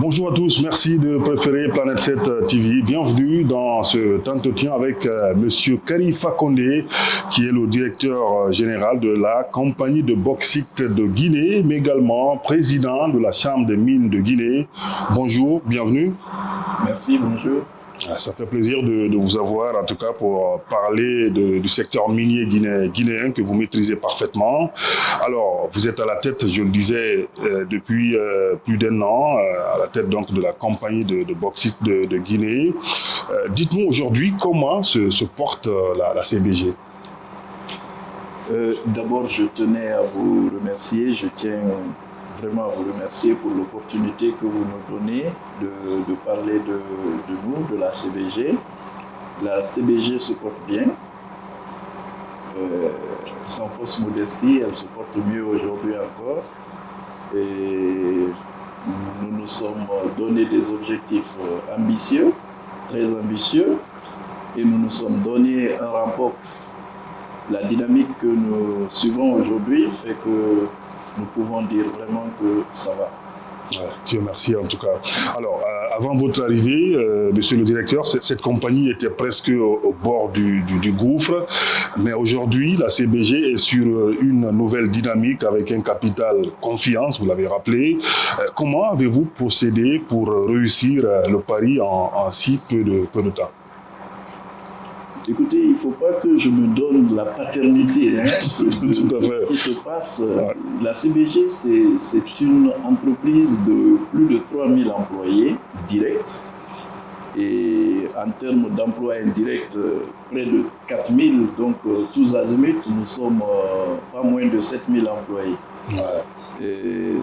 Bonjour à tous, merci de préférer Planète 7 TV. Bienvenue dans cet entretien avec Monsieur Khalifa Condé, qui est le directeur général de la compagnie de bauxite de Guinée, mais également président de la Chambre des mines de Guinée. Bonjour, bienvenue. Merci, bonjour. Ça fait plaisir de vous avoir, en tout cas, pour parler du secteur minier guinéen que vous maîtrisez parfaitement. Alors, vous êtes à la tête, je le disais, depuis plus d'un an, à la tête donc de la compagnie de bauxite de Guinée. Dites-nous aujourd'hui comment se porte la CBG. D'abord, je tenais à vous remercier. Je tiens vraiment à vous remercier pour l'opportunité que vous nous donnez de parler de nous, de la CBG. La CBG se porte bien. Sans fausse modestie, elle se porte mieux aujourd'hui encore. Et nous nous sommes donné des objectifs ambitieux, très ambitieux. Et nous nous sommes donné un rapport. La dynamique que nous suivons aujourd'hui fait que nous pouvons dire vraiment que ça va. Dieu merci en tout cas. Alors, avant votre arrivée, monsieur le directeur, cette compagnie était presque au bord du gouffre, mais aujourd'hui, la CBG est sur une nouvelle dynamique avec un capital confiance, vous l'avez rappelé. Comment avez-vous procédé pour réussir le pari en si peu de temps? Écoutez, il ne faut pas que je me donne la paternité. Tout à fait. Ce qui se passe. La CBG, c'est une entreprise de plus de 3000 employés directs. Et en termes d'emplois indirects, près de 4000. Donc, tous azimuts, nous sommes pas moins de 7000 employés. Et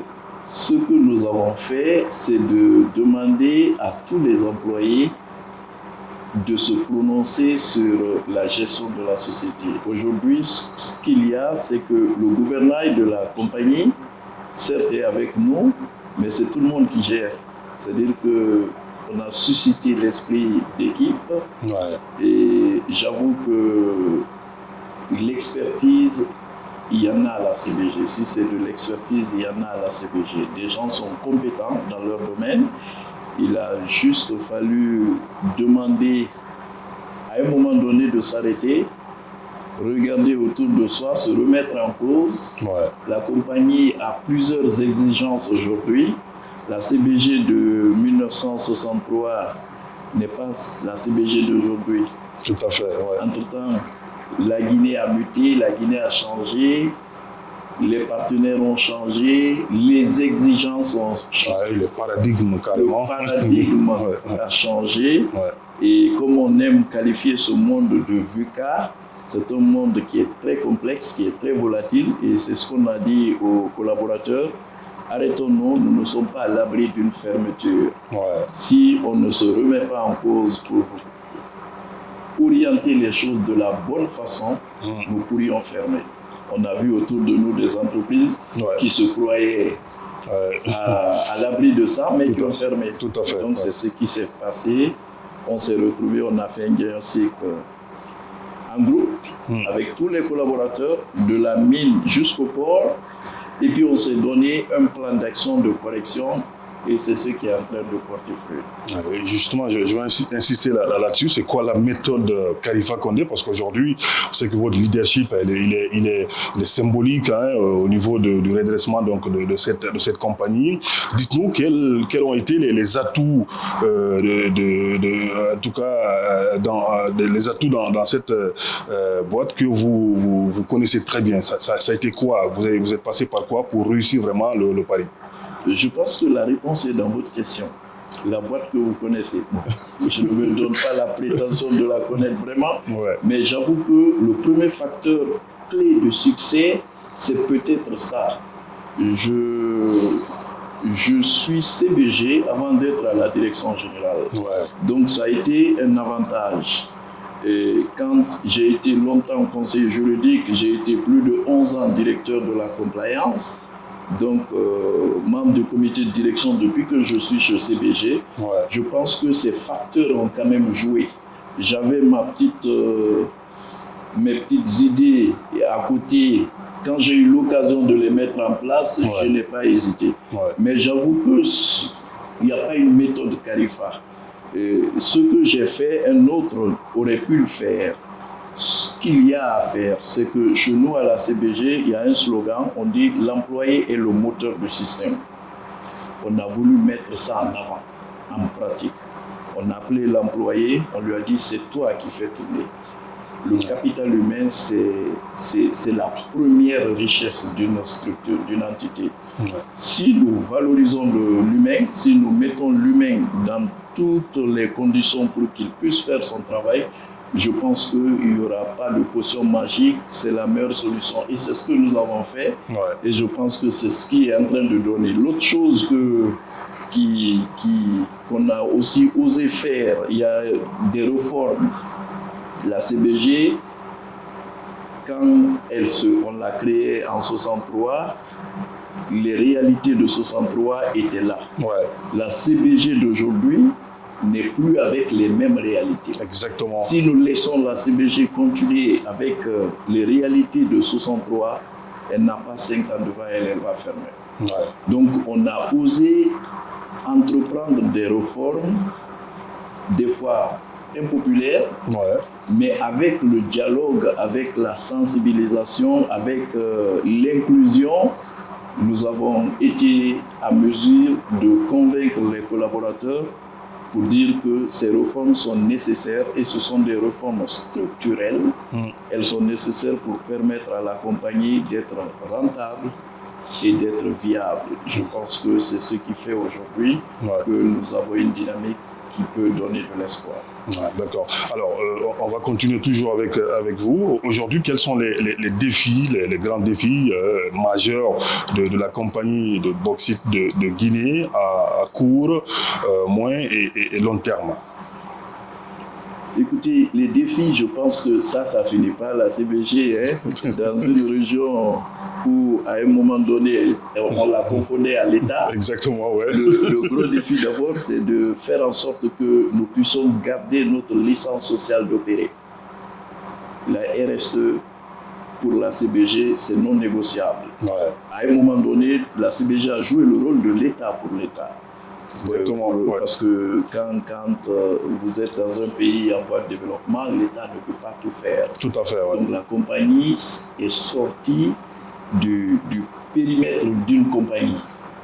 ce que nous avons fait, c'est de demander à tous les employés de se prononcer sur la gestion de la société. Aujourd'hui, ce qu'il y a, c'est que le gouvernail de la compagnie, certes, est avec nous, mais c'est tout le monde qui gère. C'est-à-dire qu'on a suscité l'esprit d'équipe. Et j'avoue que l'expertise, il y en a à la CBG. Si c'est de l'expertise, il y en a à la CBG. Des gens sont compétents dans leur domaine. Il a juste fallu demander à un moment donné de s'arrêter, regarder autour de soi, se remettre en cause. La compagnie a plusieurs exigences aujourd'hui. La CBG de 1963 n'est pas la CBG d'aujourd'hui. Tout à fait. Entre-temps, la Guinée a muté, la Guinée a changé. Les partenaires ont changé, les exigences ont changé. Le paradigme, carrément. Le paradigme a changé. Et comme on aime qualifier ce monde de VUCA, c'est un monde qui est très complexe, qui est très volatile. Et c'est ce qu'on a dit aux collaborateurs. Arrêtons-nous, nous ne sommes pas à l'abri d'une fermeture. Si on ne se remet pas en cause pour orienter les choses de la bonne façon, nous pourrions fermer. On a vu autour de nous des entreprises qui se croyaient à l'abri de ça, mais qui ont fermé. Tout à fait. Donc c'est ce qui s'est passé. On s'est retrouvés, on a fait un diagnostic en groupe avec tous les collaborateurs, de la mine jusqu'au port. Et puis on s'est donné un plan d'action de correction. Et c'est ce qui est en train de porter fruit. Justement, je vais insister là-dessus. C'est quoi la méthode Khalifa Condé? Parce qu'aujourd'hui, on sait que votre leadership, il est symbolique au niveau du redressement donc, de cette compagnie. Dites-nous quels ont été les atouts, en tout cas, les atouts dans cette boîte que vous connaissez très bien. Ça a été quoi? Vous êtes passé par quoi pour réussir vraiment le pari? Je pense que la réponse est dans votre question. La boîte que vous connaissez. Je ne me donne pas la prétention de la connaître vraiment, mais j'avoue que le premier facteur clé de succès, c'est peut-être ça. Je suis CBG avant d'être à la direction générale. Donc ça a été un avantage. Et quand j'ai été longtemps conseiller juridique, j'ai été plus de 11 ans directeur de la compliance. Donc, membre du comité de direction depuis que je suis chez CBG, je pense que ces facteurs ont quand même joué. J'avais mes petites idées à côté. Quand j'ai eu l'occasion de les mettre en place, je n'ai pas hésité. Mais j'avoue que il n'y a pas une méthode CARIFA. Ce que j'ai fait, un autre aurait pu le faire. Ce qu'il y a à faire, c'est que chez nous à la CBG, il y a un slogan, on dit « l'employé est le moteur du système ». On a voulu mettre ça en avant, en pratique. On a appelé l'employé, on lui a dit « c'est toi qui fais tourner ». Le capital humain, c'est la première richesse d'une structure, d'une entité. Si nous valorisons l'humain, si nous mettons l'humain dans toutes les conditions pour qu'il puisse faire son travail, je pense qu'il n'y aura pas de potion magique, c'est la meilleure solution. Et c'est ce que nous avons fait. Et je pense que c'est ce qui est en train de donner. L'autre chose qu'on a aussi osé faire, il y a des réformes. La CBG, quand on l'a créée en 63, les réalités de 63 étaient là. La CBG d'aujourd'hui n'est plus avec les mêmes réalités. Exactement. Si nous laissons la CBG continuer avec les réalités de 63, elle n'a pas 5 ans devant elle, elle va fermer. Donc on a osé entreprendre des réformes, des fois impopulaires, mais avec le dialogue, avec la sensibilisation, avec l'inclusion, nous avons été à mesure de convaincre les collaborateurs pour dire que ces réformes sont nécessaires et ce sont des réformes structurelles. Elles sont nécessaires pour permettre à la compagnie d'être rentable et d'être viable. Je pense que c'est ce qui fait aujourd'hui que nous avons une dynamique qui peut donner de l'espoir. D'accord. Alors, on va continuer toujours avec vous. Aujourd'hui, quels sont les défis, les grands défis majeurs de la compagnie de bauxite de Guinée à court, moyen et long terme? Écoutez, les défis, je pense que ça finit pas. La CBG, dans une région où, à un moment donné, on la confondait à l'État. Exactement, ouais. Le gros défi d'abord, c'est de faire en sorte que nous puissions garder notre licence sociale d'opérer. La RSE, pour la CBG, c'est non négociable. À un moment donné, la CBG a joué le rôle de l'État pour l'État. Parce que quand vous êtes dans un pays en voie de développement, l'État ne peut pas tout faire. Tout à fait, Donc la compagnie est sortie du périmètre d'une compagnie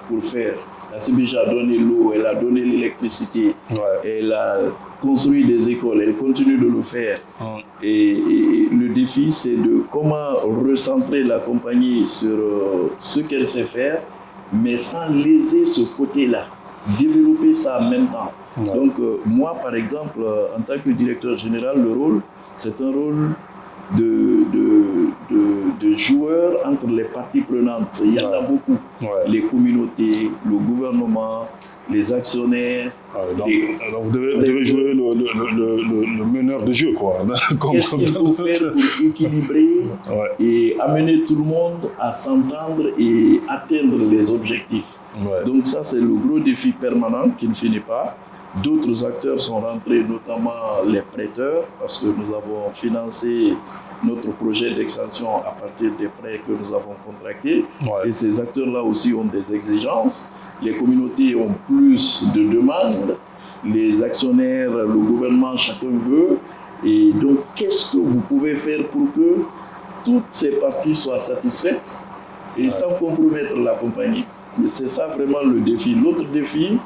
pour faire. La CBG a donné l'eau, elle a donné l'électricité, elle a construit des écoles, elle continue de le faire. Et le défi, c'est de comment recentrer la compagnie sur ce qu'elle sait faire, mais sans léser ce côté-là. Développer ça en même temps. Donc moi, par exemple, en tant que directeur général, le rôle, c'est un rôle de joueur entre les parties prenantes. Il y en a beaucoup. Les communautés, le gouvernement, les actionnaires. Donc vous devez jouer le meneur de jeu, quoi. Qu'est-ce qu'il faut faire pour équilibrer et amener tout le monde à s'entendre et atteindre les objectifs. Donc ça, c'est le gros défi permanent qui ne finit pas. D'autres acteurs sont rentrés, notamment les prêteurs, parce que nous avons financé notre projet d'extension à partir des prêts que nous avons contractés. Et ces acteurs-là aussi ont des exigences. Les communautés ont plus de demandes. Les actionnaires, le gouvernement, chacun veut. Et donc, qu'est-ce que vous pouvez faire pour que toutes ces parties soient satisfaites et sans compromettre la compagnie? C'est ça vraiment le défi. L'autre défi,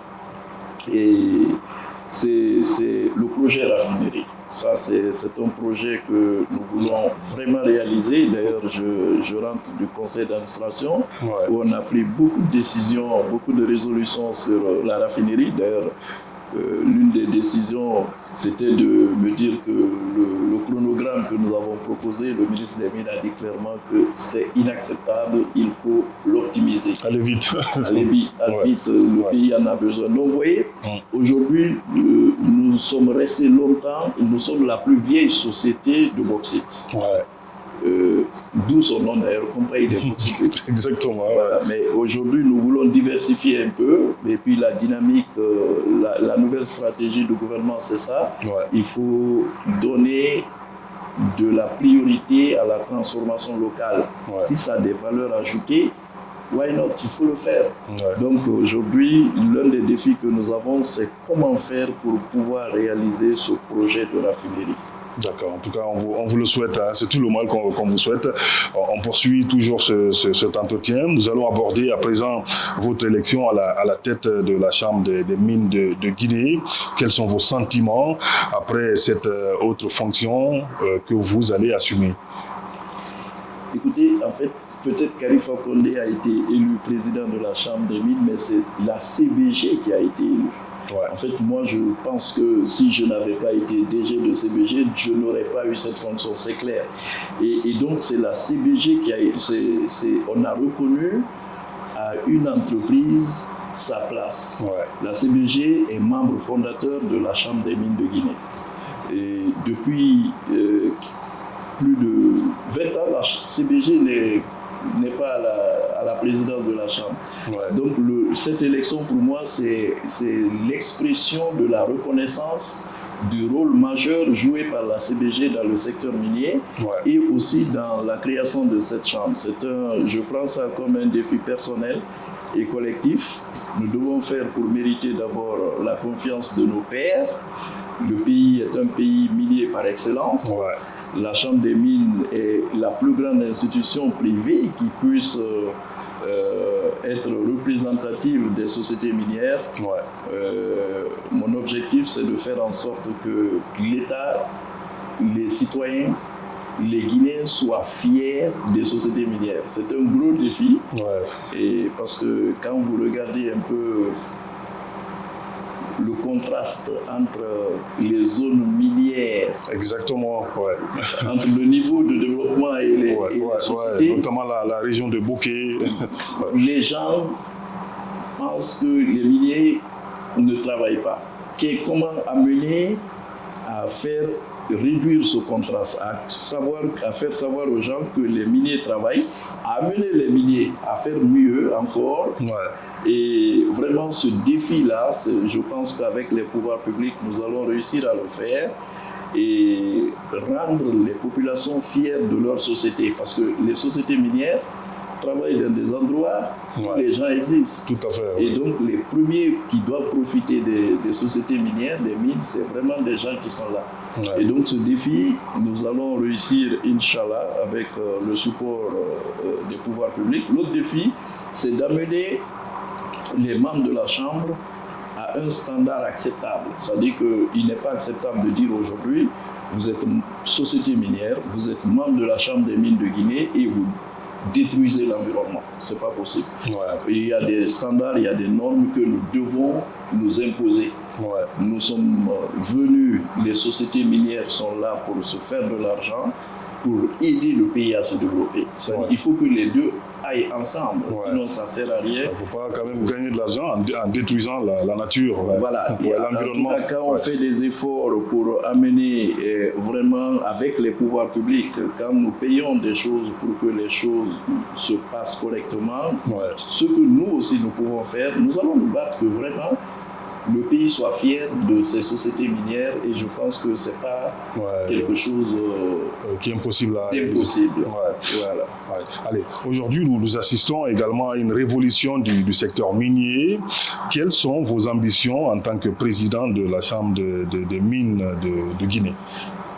c'est le projet raffinerie. Ça, c'est un projet que nous voulons vraiment réaliser. D'ailleurs, je rentre du conseil d'administration où on a pris beaucoup de décisions, beaucoup de résolutions sur la raffinerie. D'ailleurs, l'une des décisions, c'était de me dire que le chronogramme que nous avons proposé, le ministre des Mines a dit clairement que c'est inacceptable, il faut l'optimiser. Allez vite. Allez vite, le pays en a besoin. Donc vous voyez, aujourd'hui, nous sommes restés longtemps, nous sommes la plus vieille société de bauxite. D'où son nom d'ailleurs, compagnie des bauxites. Exactement. Voilà. Mais aujourd'hui, nous voulons diversifier un peu. Et puis la dynamique, la nouvelle stratégie du gouvernement, c'est ça. Il faut donner de la priorité à la transformation locale. Si ça a des valeurs ajoutées, why not? Il faut le faire. Ouais. Donc aujourd'hui, l'un des défis que nous avons, c'est comment faire pour pouvoir réaliser ce projet de raffinerie. D'accord, en tout cas, on vous le souhaite, hein. C'est tout le mal qu'on vous souhaite. On poursuit toujours cet entretien. Nous allons aborder à présent votre élection à la tête de la Chambre des mines de Guinée. Quels sont vos sentiments après cette autre fonction que vous allez assumer? Écoutez, en fait, peut-être qu'Alpha Condé a été élu président de la Chambre des mines, mais c'est la CBG qui a été élue. Ouais. En fait, moi, je pense que si je n'avais pas été DG de CBG, je n'aurais pas eu cette fonction, c'est clair. Et donc, c'est la CBG qui a... on a reconnu à une entreprise sa place. Ouais. La CBG est membre fondateur de la Chambre des mines de Guinée. Et depuis plus de 20 ans, la CBG n'est pas à la présidence de la Chambre. Ouais. Donc cette élection pour moi c'est l'expression de la reconnaissance du rôle majeur joué par la CBG dans le secteur minier, ouais, et aussi dans la création de cette Chambre. Je prends ça comme un défi personnel et collectif. Nous devons faire pour mériter d'abord la confiance de nos pairs. Le pays est un pays minier par excellence. Ouais. La Chambre des mines est la plus grande institution privée qui puisse être représentative des sociétés minières. Ouais. Mon objectif, c'est de faire en sorte que l'État, les citoyens, les Guinéens soient fiers des sociétés minières. C'est un gros défi. Ouais. Et parce que quand vous regardez un peu le contraste entre les zones minières, exactement, ouais, entre le niveau de développement et les, ouais, et ouais, les sociétés, ouais, notamment la région de Bokeh. Les gens pensent que les miniers ne travaillent pas. Comment amener à faire réduire ce contraste, à faire savoir aux gens que les miniers travaillent, à amener les miniers à faire mieux encore. Ouais. Et vraiment, ce défi-là, je pense qu'avec les pouvoirs publics, nous allons réussir à le faire et rendre les populations fières de leur société. Parce que les sociétés minières travaillent dans des endroits où les gens existent. Tout à fait. Et donc, les premiers qui doivent profiter des sociétés minières, des mines, c'est vraiment des gens qui sont là. Ouais. Et donc, ce défi, nous allons réussir, Inch'Allah, avec le support des pouvoirs publics. L'autre défi, c'est d'amener les membres de la Chambre à un standard acceptable. C'est-à-dire qu'il n'est pas acceptable de dire aujourd'hui, vous êtes une société minière, vous êtes membre de la Chambre des mines de Guinée et vous détruisez l'environnement. C'est pas possible. Ouais. Il y a des standards, il y a des normes que nous devons nous imposer. Ouais. Nous sommes venus, les sociétés minières sont là pour se faire de l'argent, pour aider le pays à se développer. Ouais. Il faut que les deux aillent ensemble, ouais, sinon ça ne sert à rien. Il ne faut pas quand même gagner de l'argent en détruisant la nature, ouais. Voilà. Ouais, l'environnement. En tout cas, quand on fait des efforts pour amener vraiment avec les pouvoirs publics, quand nous payons des choses pour que les choses se passent correctement, ouais, ce que nous aussi nous pouvons faire, nous allons nous battre que vraiment le pays soit fier de ces sociétés minières, et je pense que c'est pas quelque chose qui est impossible à impossible. Ouais. Voilà. Ouais. Allez, aujourd'hui nous assistons également à une révolution du secteur minier. Quelles sont vos ambitions en tant que président de la Chambre des mines de Guinée?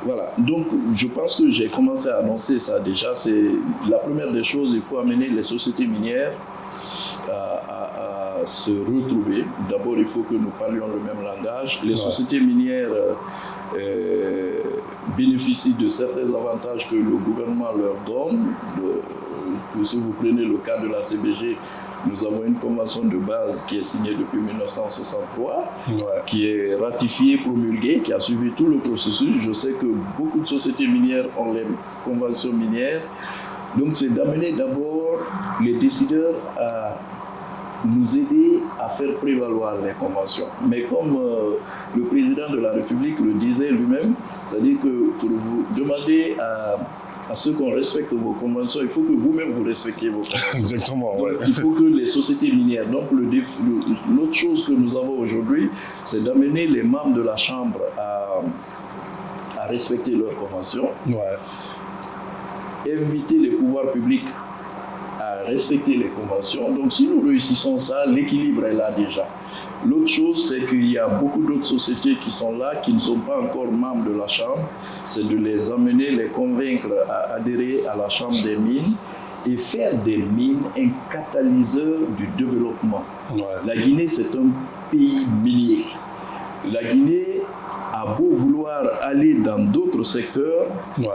Voilà, donc je pense que j'ai commencé à annoncer ça déjà. C'est la première des choses, il faut amener les sociétés minières à se retrouver. D'abord, il faut que nous parlions le même langage. Les sociétés minières bénéficient de certains avantages que le gouvernement leur donne. Si vous prenez le cas de la CBG, nous avons une convention de base qui est signée depuis 1963, qui est ratifiée, promulguée, qui a suivi tout le processus. Je sais que beaucoup de sociétés minières ont les conventions minières. Donc, c'est d'amener d'abord les décideurs à nous aider à faire prévaloir les conventions. Mais comme le président de la République le disait lui-même, c'est-à-dire que pour vous demander à ceux qu'on respecte vos conventions, il faut que vous-même vous respectiez vos conventions. Exactement, ouais. Donc, il faut que les sociétés minières, donc l'autre chose que nous avons aujourd'hui, c'est d'amener les membres de la Chambre à respecter leurs conventions, inviter les pouvoirs publics à respecter les conventions. Donc si nous réussissons ça, l'équilibre est là déjà. L'autre chose, c'est qu'il y a beaucoup d'autres sociétés qui sont là, qui ne sont pas encore membres de la Chambre. C'est de les amener, les convaincre à adhérer à la Chambre des mines et faire des mines un catalyseur du développement. Ouais. La Guinée, c'est un pays minier. La Guinée a beau vouloir aller dans d'autres secteurs,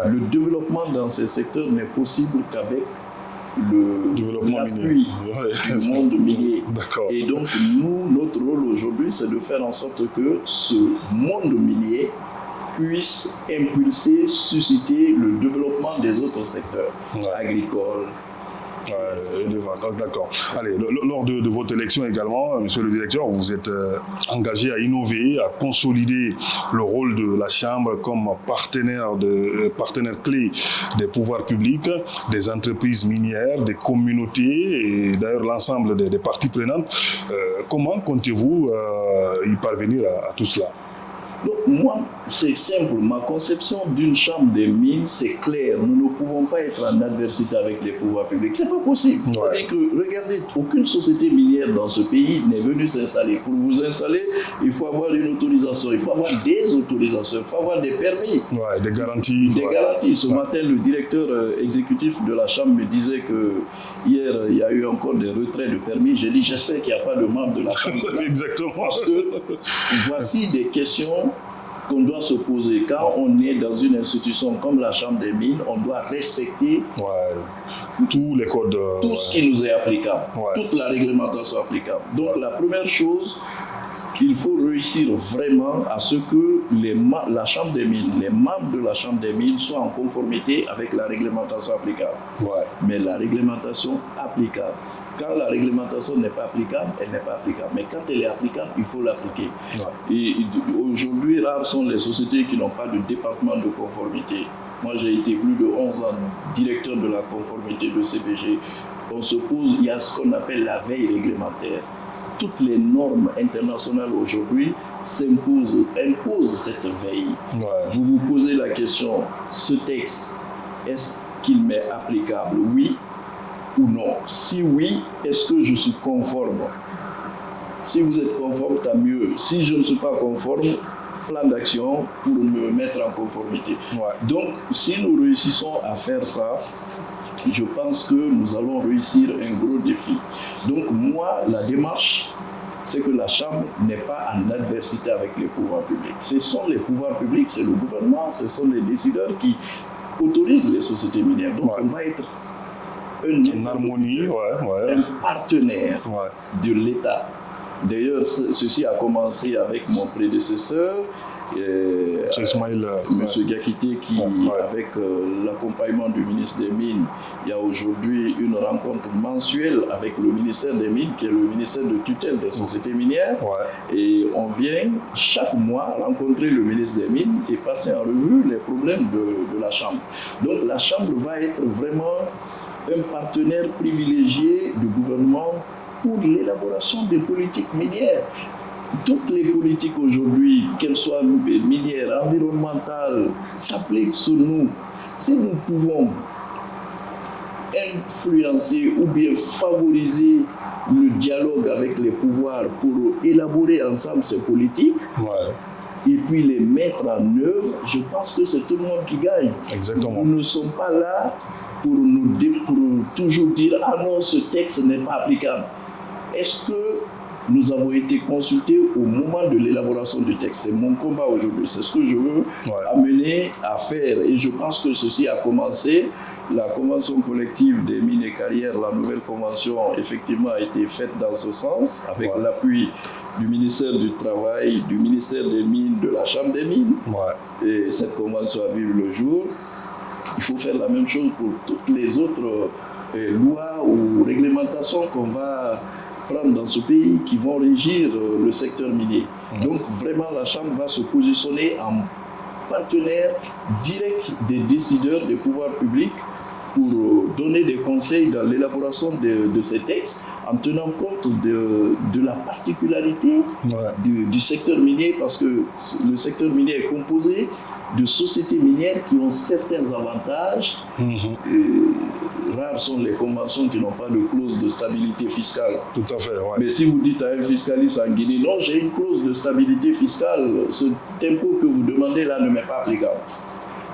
le développement dans ces secteurs n'est possible qu'avec l'appui du monde minier. Et donc, notre rôle aujourd'hui, c'est de faire en sorte que ce monde minier puisse impulser, susciter le développement des autres secteurs agricoles. D'accord. Allez, lors de votre élection également, monsieur le directeur, vous êtes engagé à innover, à consolider le rôle de la Chambre comme partenaire clé des pouvoirs publics, des entreprises minières, des communautés et d'ailleurs l'ensemble des parties prenantes. Comment comptez-vous y parvenir à tout cela? Donc, moi, c'est simple. Ma conception d'une chambre des mines, c'est clair. Nous ne pouvons pas être en adversité avec les pouvoirs publics. C'est pas possible. C'est-à-dire que, regardez, aucune société minière dans ce pays n'est venue s'installer. Pour vous installer, il faut avoir une autorisation. Il faut avoir des autorisations. Il faut avoir des permis. Des garanties. Des garanties. Ce matin, le directeur exécutif de la chambre me disait que hier, il y a eu encore des retraits de permis. J'ai dit, j'espère qu'il n'y a pas de membres de la chambre. Exactement. Parce que voici des questions qu'on doit se poser. Quand on est dans une institution comme la Chambre des mines, on doit respecter tous les codes. Tout ce qui nous est applicable, toute la réglementation applicable. Donc la première chose, il faut réussir vraiment à ce que la Chambre des mines, les membres de la Chambre des mines soient en conformité avec la réglementation applicable. Mais la réglementation applicable. Quand la réglementation n'est pas applicable, elle n'est pas applicable. Mais quand elle est applicable, il faut l'appliquer. Et aujourd'hui, rares sont les sociétés qui n'ont pas de département de conformité. Moi, j'ai été plus de 11 ans directeur de la conformité de CBG. On se pose, il y a ce qu'on appelle la veille réglementaire. Toutes les normes internationales aujourd'hui imposent cette veille. Vous vous posez la question, ce texte, est-ce qu'il m'est applicable? Oui ou non? Si oui, est-ce que je suis conforme? Si vous êtes conforme, tant mieux. Si je ne suis pas conforme, plan d'action pour me mettre en conformité. Donc, si nous réussissons à faire ça, je pense que nous allons réussir un gros défi. Donc, moi, la démarche, c'est que la Chambre n'est pas en adversité avec les pouvoirs publics. Ce sont les pouvoirs publics, c'est le gouvernement, ce sont les décideurs qui autorisent les sociétés minières. Donc, on va être une harmonie, un partenaire de l'État. D'ailleurs, ceci a commencé avec mon prédécesseur, M. Gakité, qui, avec l'accompagnement du ministre des Mines, il y a aujourd'hui une rencontre mensuelle avec le ministère des Mines, qui est le ministère de tutelle des sociétés minières. Et on vient chaque mois rencontrer le ministre des Mines et passer en revue les problèmes de la Chambre. Donc la Chambre va être vraiment un partenaire privilégié du gouvernement pour l'élaboration des politiques minières. Toutes les politiques aujourd'hui, qu'elles soient minières, environnementales, s'appliquent sur nous. Si nous pouvons influencer ou bien favoriser le dialogue avec les pouvoirs pour élaborer ensemble ces politiques, et puis les mettre en œuvre, je pense que c'est tout le monde qui gagne. Exactement. Nous ne sommes pas là pour toujours dire « Ah non, ce texte n'est pas applicable ». Est-ce que nous avons été consultés au moment de l'élaboration du texte? C'est mon combat aujourd'hui, c'est ce que je veux amener à faire. Et je pense que ceci a commencé. La convention collective des mines et carrières, la nouvelle convention, effectivement, a été faite dans ce sens, avec l'appui du ministère du Travail, du ministère des Mines, de la Chambre des Mines. Et cette convention a vu le jour. Il faut faire la même chose pour toutes les autres lois ou réglementations qu'on va prendre dans ce pays qui vont régir le secteur minier. Donc vraiment la Chambre va se positionner en partenaire direct des décideurs, des pouvoirs publics pour donner des conseils dans l'élaboration de ces textes en tenant compte de la particularité du secteur minier, parce que le secteur minier est composé de sociétés minières qui ont certains avantages. Rares sont les conventions qui n'ont pas de clause de stabilité fiscale. Tout à fait, ouais. Mais si vous dites à un fiscaliste en Guinée, non, j'ai une clause de stabilité fiscale, ce impôt que vous demandez là ne m'est pas applicable.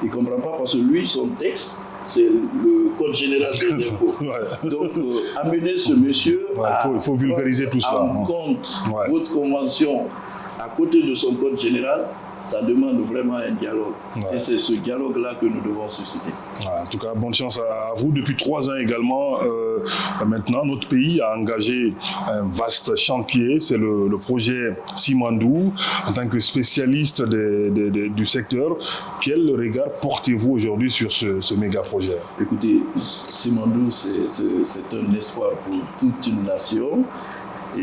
Il ne comprend pas parce que lui, son texte, c'est le Code général des impôts. Ouais. Donc, amener ce monsieur il faut vulgariser tout cela. En compte votre convention à côté de son Code général, ça demande vraiment un dialogue. Et c'est ce dialogue-là que nous devons susciter. En tout cas, bonne chance à vous. Depuis 3 ans également, maintenant, notre pays a engagé un vaste chantier. C'est le projet Simandou. En tant que spécialiste du secteur, quel regard portez-vous aujourd'hui sur ce méga projet? Écoutez, Simandou, c'est un espoir pour toute une nation. Et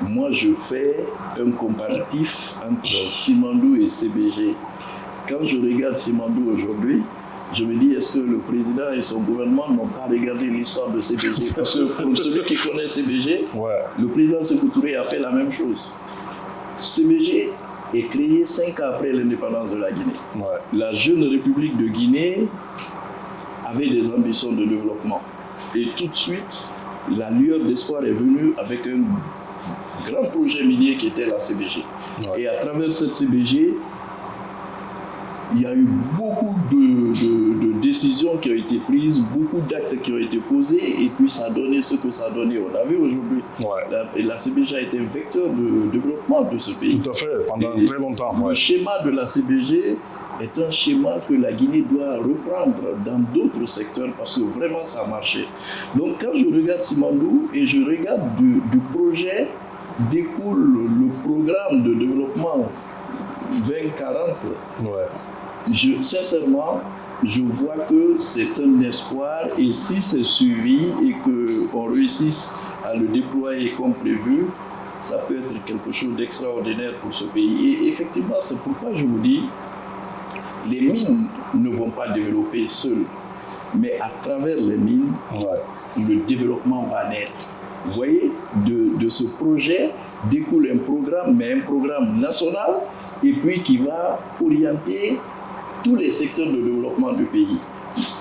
moi, je fais un comparatif entre Simandou et CBG. Quand je regarde Simandou aujourd'hui, je me dis, est-ce que le président et son gouvernement n'ont pas regardé l'histoire de CBG? Parce que pour celui qui connaît CBG, le président Sékou Touré a fait la même chose. CBG est créé 5 ans après l'indépendance de la Guinée. La jeune République de Guinée avait des ambitions de développement. Et tout de suite, la lueur d'espoir est venue avec un grand projet minier qui était la CBG. Et à travers cette CBG, il y a eu beaucoup de décisions qui ont été prises, beaucoup d'actes qui ont été posés, et puis ça a donné ce que ça a donné. On a vu aujourd'hui. La CBG a été un vecteur de développement de ce pays. Tout à fait, pendant très longtemps. Le schéma de la CBG est un schéma que la Guinée doit reprendre dans d'autres secteurs parce que vraiment ça a marché. Donc quand je regarde Simandou et je regarde du projet découle le programme de développement 2040, sincèrement, je vois que c'est un espoir et si c'est suivi et qu'on réussisse à le déployer comme prévu, ça peut être quelque chose d'extraordinaire pour ce pays. Et effectivement, c'est pourquoi je vous dis, les mines ne vont pas développer seules, mais à travers les mines, le développement va naître. Vous voyez, de ce projet découle un programme, mais un programme national, et puis qui va orienter tous les secteurs de développement du pays.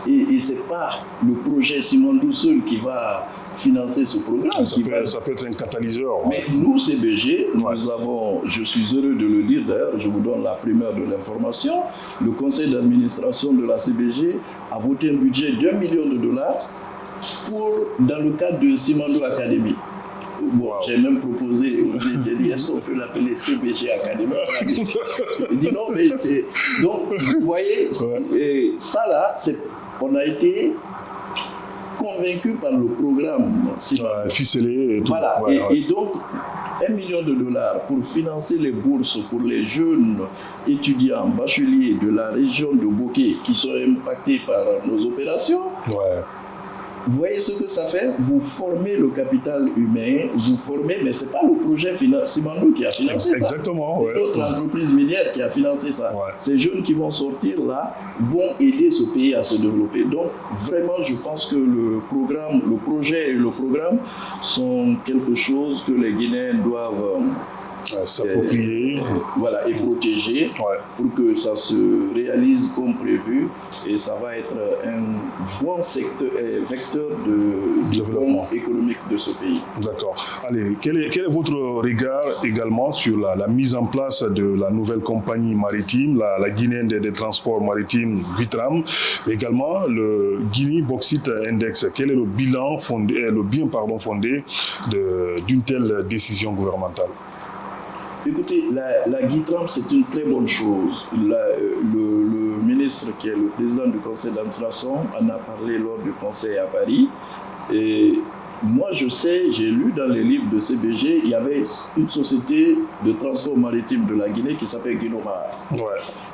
Et ce n'est pas le projet Simandou seul qui va financer ce programme. Ça peut être un catalyseur. Mais nous, CBG, nous avons, je suis heureux de le dire d'ailleurs, je vous donne la primeur de l'information, le conseil d'administration de la CBG a voté un budget d'$1 million dans le cadre de Simandou Academy. Bon, j'ai même proposé, j'ai dit, est-ce qu'on peut l'appeler CBG Academy? Il dit non, mais c'est... Donc, vous voyez, et ça là, on a été convaincu par le programme. Ficelé et tout. Voilà, et donc, $1 million pour financer les bourses pour les jeunes étudiants bacheliers de la région de Bokeh qui sont impactés par nos opérations. Vous voyez ce que ça fait? Vous formez le capital humain, vous formez, mais ce n'est pas le projet Simandou qui a financé ça. Exactement. C'est notre entreprise minière qui a financé ça. Ces jeunes qui vont sortir là vont aider ce pays à se développer. Donc, vraiment, je pense que le projet et le programme sont quelque chose que les Guinéens doivent s'approprier et protéger pour que ça se réalise comme prévu et ça va être un bon vecteur de développement économique de ce pays. D'accord. Allez, quel est votre regard également sur la mise en place de la nouvelle compagnie maritime, la Guinéenne des transports maritimes Guitram, mais également le Guinea Bauxite Index? Quel est le bilan fondé d'une telle décision gouvernementale? Écoutez, la Guitram, c'est une très bonne chose. Le ministre qui est le président du conseil d'administration en a parlé lors du conseil à Paris. Et moi, je sais, j'ai lu dans les livres de CBG, il y avait une société de transport maritime de la Guinée qui s'appelait Guinomar.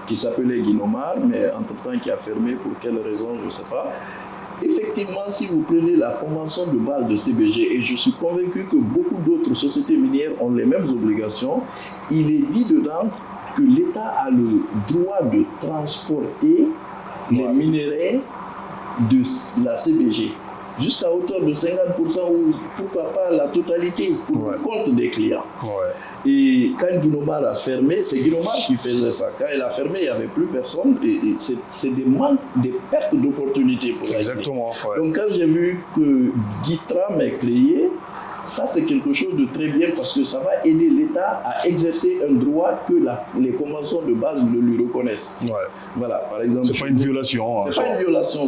Qui s'appelait Guinomar, mais entre-temps qui a fermé pour quelle raison, je ne sais pas. Effectivement, si vous prenez la convention de Bâle de CBG, et je suis convaincu que beaucoup d'autres sociétés minières ont les mêmes obligations, il est dit dedans que l'État a le droit de transporter les minéraux de la CBG. jusqu'à hauteur de 50% ou pourquoi pas la totalité pour le compte des clients. Et quand Guinomar a fermé, c'est Guinomar qui faisait ça. Quand il a fermé, il n'y avait plus personne. Et c'est des pertes d'opportunités pour la Guinée. Donc quand j'ai vu que Guitram est créé, ça c'est quelque chose de très bien parce que ça va aider l'État à exercer un droit que les conventions de base le lui reconnaissent. Voilà, par exemple. C'est pas une violation. C'est pas une violation,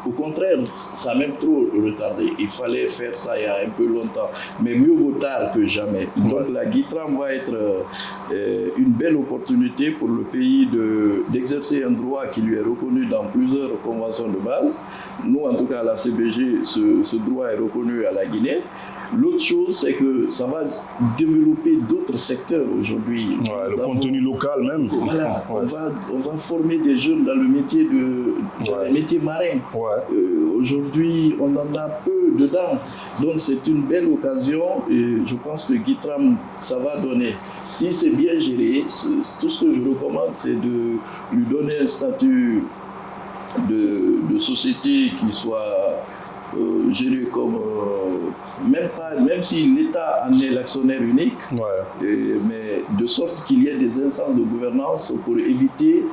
au contraire, ça a même trop retardé. Il fallait faire ça il y a un peu longtemps, mais mieux vaut tard que jamais. Donc la Guitram va être une belle opportunité pour le pays d'exercer un droit qui lui est reconnu dans plusieurs conventions de base. Nous, en tout cas, à la CBG, ce droit est reconnu à la Guinée. L'autre chose, c'est que ça va développer d'autres secteurs aujourd'hui. Le contenu local même. Voilà, on va former des jeunes dans le métier dans les métiers marins. Aujourd'hui, on en a peu dedans. Donc c'est une belle occasion et je pense que Guitram, ça va donner. Si c'est bien géré, tout ce que je recommande, c'est de lui donner un statut de société qui soit géré comme même si l'État en est l'actionnaire unique, mais de sorte qu'il y ait des instances de gouvernance pour éviter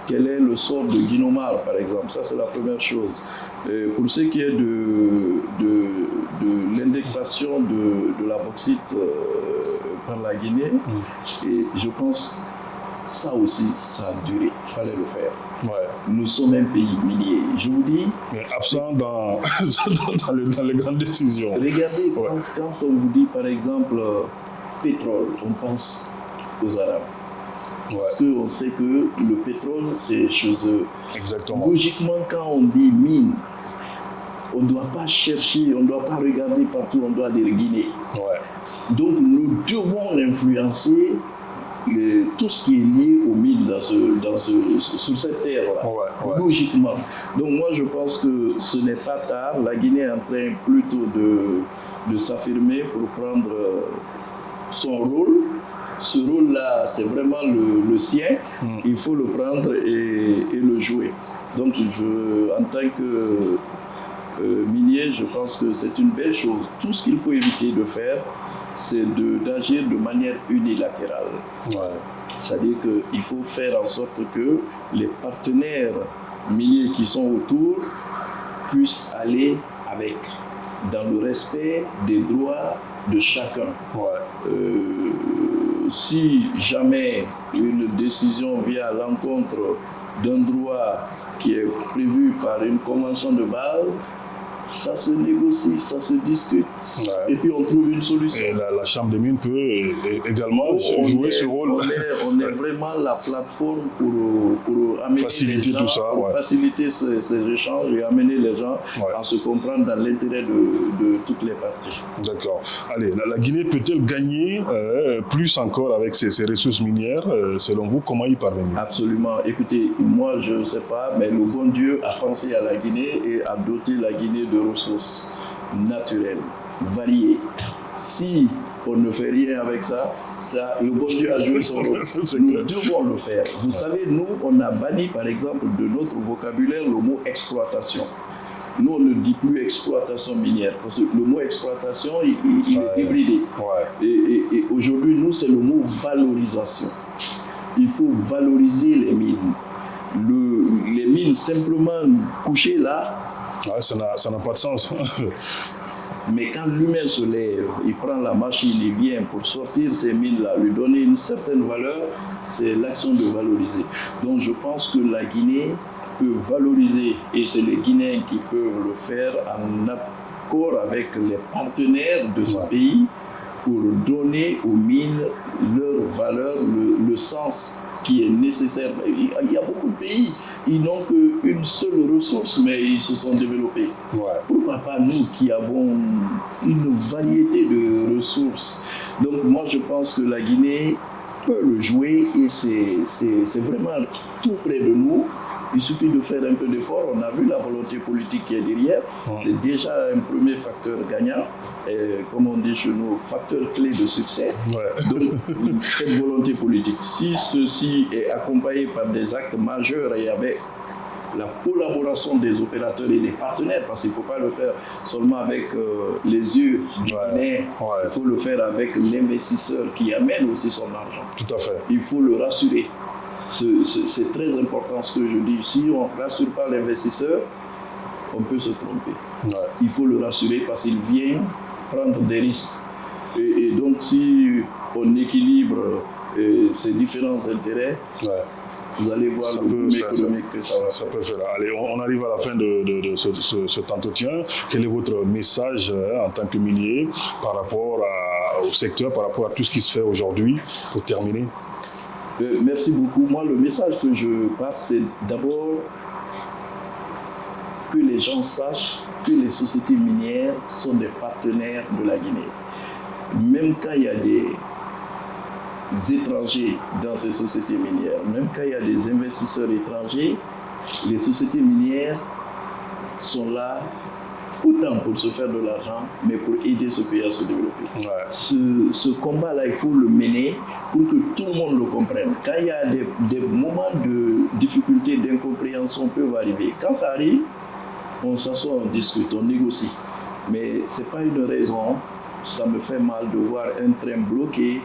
quel est le sort de Guinomar, par exemple. Ça, c'est la première chose. Pour ce qui est de l'indexation de la bauxite par la Guinée, et je pense ça aussi, ça a duré. Il fallait le faire. Nous sommes un pays minier. Je vous dis... Mais absent dans les grandes décisions. Regardez, quand on vous dit, par exemple, pétrole, on pense aux Arabes. Parce qu'on sait que le pétrole, c'est chez eux. Exactement. Logiquement, quand on dit mine, on ne doit pas chercher, on ne doit pas regarder partout, on doit dire Guinée. Donc, nous devons influencer tout ce qui est lié aux mines sur cette terre-là, logiquement. Donc moi je pense que ce n'est pas tard, la Guinée est en train plutôt de s'affirmer pour prendre son rôle. Ce rôle-là, c'est vraiment le sien, il faut le prendre et le jouer. Donc en tant que minier, je pense que c'est une belle chose. Tout ce qu'il faut éviter de faire, c'est d'agir de manière unilatérale. C'est-à-dire qu'il faut faire en sorte que les partenaires miniers qui sont autour puissent aller avec, dans le respect des droits de chacun. Si jamais une décision vient à l'encontre d'un droit qui est prévu par une convention de base, ça se négocie, ça se discute, et puis on trouve une solution. Et la Chambre des mines peut également jouer ce rôle. On est vraiment la plateforme pour amener faciliter les gens, tout ça, pour faciliter ces échanges et amener les gens à se comprendre dans l'intérêt de toutes les parties. D'accord. Allez, la Guinée peut-elle gagner plus encore avec ses ressources minières? Selon vous, comment y parvenir? Absolument. Écoutez, moi je ne sais pas, mais le bon Dieu a pensé à la Guinée et a doté la Guinée de ressources naturelles, variées. Si on ne fait rien avec ça, le bon Dieu a joué son rôle. Nous devons le faire. Vous savez, nous, on a banni, par exemple, de notre vocabulaire le mot exploitation. Nous, on ne dit plus exploitation minière, parce que le mot exploitation, il est hybridé. Et aujourd'hui, nous, c'est le mot valorisation. Il faut valoriser les mines. Les mines simplement couchées là, ça n'a pas de sens. Mais quand l'humain se lève, il prend la machine, il vient pour sortir ces mines-là, lui donner une certaine valeur, c'est l'action de valoriser. Donc je pense que la Guinée peut valoriser, et c'est les Guinéens qui peuvent le faire en accord avec les partenaires de ce pays pour donner aux mines leur valeur, le sens qui est nécessaire. Il y a beaucoup de pays, ils n'ont qu'une seule ressource, mais ils se sont développés. Pourquoi pas nous qui avons une variété de ressources? Donc moi je pense que la Guinée peut le jouer et c'est vraiment tout près de nous. Il suffit de faire un peu d'effort. On a vu la volonté politique qui est derrière. C'est déjà un premier facteur gagnant. Et, comme on dit chez nous, facteur clé de succès. Donc, cette volonté politique, si ceci est accompagné par des actes majeurs et avec la collaboration des opérateurs et des partenaires, parce qu'il ne faut pas le faire seulement avec les yeux du Guinéen, il faut le faire avec l'investisseur qui amène aussi son argent. Tout à fait. Il faut le rassurer. C'est très important ce que je dis. Si on ne rassure pas l'investisseur, on peut se tromper. Il faut le rassurer parce qu'il vient prendre des risques. Et donc, si on équilibre ces différents intérêts, vous allez voir le boom économique que ça peut faire. Allez, on arrive à la fin de cet entretien. Quel est votre message en tant que minier par rapport au secteur, par rapport à tout ce qui se fait aujourd'hui, pour terminer? Merci beaucoup. Moi, le message que je passe, c'est d'abord que les gens sachent que les sociétés minières sont des partenaires de la Guinée. Même quand il y a des étrangers dans ces sociétés minières, même quand il y a des investisseurs étrangers, les sociétés minières sont là autant pour se faire de l'argent, mais pour aider ce pays à se développer. Ce combat-là, il faut le mener pour que tout le monde le comprenne. Quand il y a des moments de difficulté, d'incompréhension peuvent arriver. Quand ça arrive, on s'assoit, on discute, on négocie. Mais ce n'est pas une raison. Ça me fait mal de voir un train bloqué,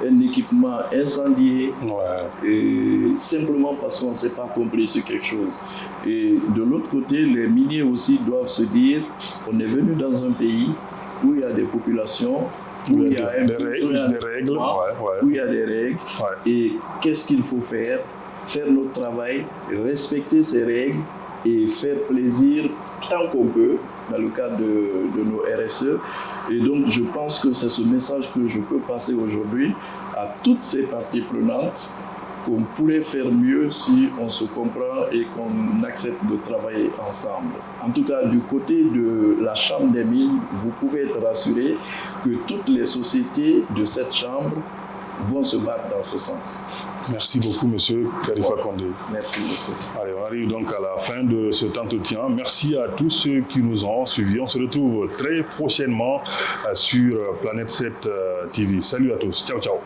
un équipement incendié, simplement parce qu'on ne s'est pas compris sur quelque chose. Et de l'autre côté, les miniers aussi doivent se dire, on est venu dans un pays où il y a des populations, où il y a des règles, où il y a des règles, et qu'est-ce qu'il faut faire? Faire notre travail, respecter ces règles et faire plaisir tant qu'on peut, dans le cadre de nos RSE. Et donc, je pense que c'est ce message que je peux passer aujourd'hui à toutes ces parties prenantes, qu'on pourrait faire mieux si on se comprend et qu'on accepte de travailler ensemble. En tout cas, du côté de la Chambre des mines, vous pouvez être rassuré que toutes les sociétés de cette Chambre vont se battre dans ce sens. Merci beaucoup, monsieur Karifa Condé. Merci beaucoup. Allez, on arrive donc à la fin de cet entretien. Merci à tous ceux qui nous ont suivis. On se retrouve très prochainement sur Planète 7 TV. Salut à tous. Ciao, ciao.